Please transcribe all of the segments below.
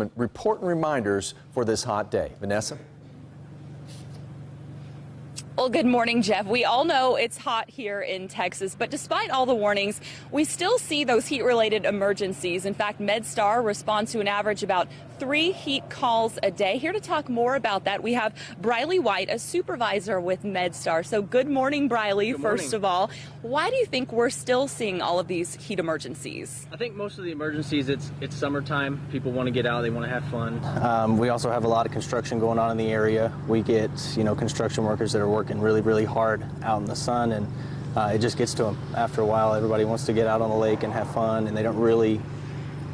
some important reminders for this hot day. Vanessa? Well, good morning, Jeff. We all know it's hot here in Texas, but despite all the warnings, we still see those heat-related emergencies. In fact, Medstar responds to an average about 3 heat calls a day. Here to talk more about that, we have Briley White, a supervisor with Medstar. So good morning, Briley, first of all. Why do you think we're still seeing all of these heat emergencies? I think most of the emergencies, it's summertime. People want to get out, they want to have fun. We also have a lot of construction going on in the area. We get, construction workers that are working really hard out in the sun, and it just gets to them. After a while, everybody wants to get out on the lake and have fun, and they don't really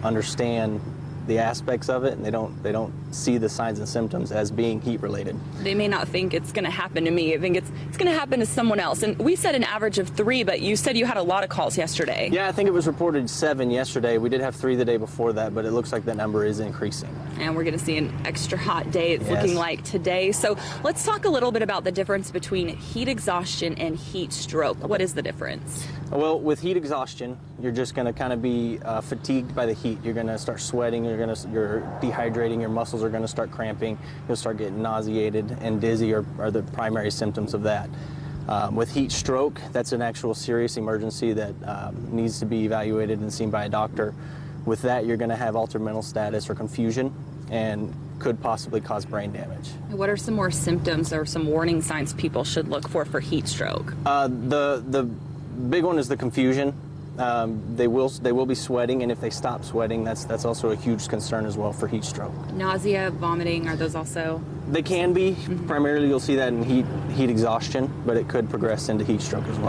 understand the aspects of it, and they don't see the signs and symptoms as being heat related. They may not think it's going to happen to me. I think it's going to happen to someone else. And we said an average of 3, but you said you had a lot of calls yesterday. Yeah, I think it was reported 7 yesterday. We did have 3 the day before that, but it looks like that number is increasing. And we're going to see an extra hot day, it's looking like today. So let's talk a little bit about the difference between heat exhaustion and heat stroke. Okay. What is the difference? Well, with heat exhaustion, you're just going to kind of be fatigued by the heat. You're going to start sweating, you're dehydrating, your muscles are going to start cramping, you'll start getting nauseated and dizzy are the primary symptoms of that. With heat stroke, that's an actual serious emergency that needs to be evaluated and seen by a doctor. With that, you're going to have altered mental status or confusion and could possibly cause brain damage. What are some more symptoms or some warning signs people should look for heat stroke? The big one is the confusion. They will be sweating, and if they stop sweating, that's also a huge concern as well for heat stroke. Nausea, vomiting, are those also? They can be. Primarily, you'll see that in heat exhaustion, but it could progress into heat stroke as well.